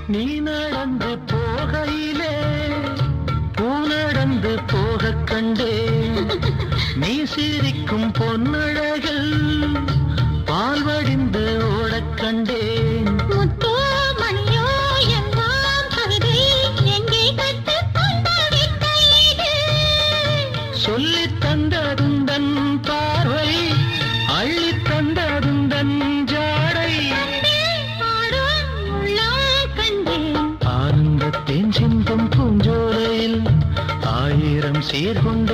நீ நடந்து போகையிலே பூ நடந்து போக கண்டே நீ சிரிக்கும் பொன்னழகில் பால் வடிந்து ஓடக் கண்டேன் சொல்லி தந்ததுந்தன் பார்வை அள்ளி தந்ததுந்தன் ஜாடை ஆனந்தத்தேன் சிந்தும் பூஞ்சோலையில் ஆயிரம் சீர்கொண்ட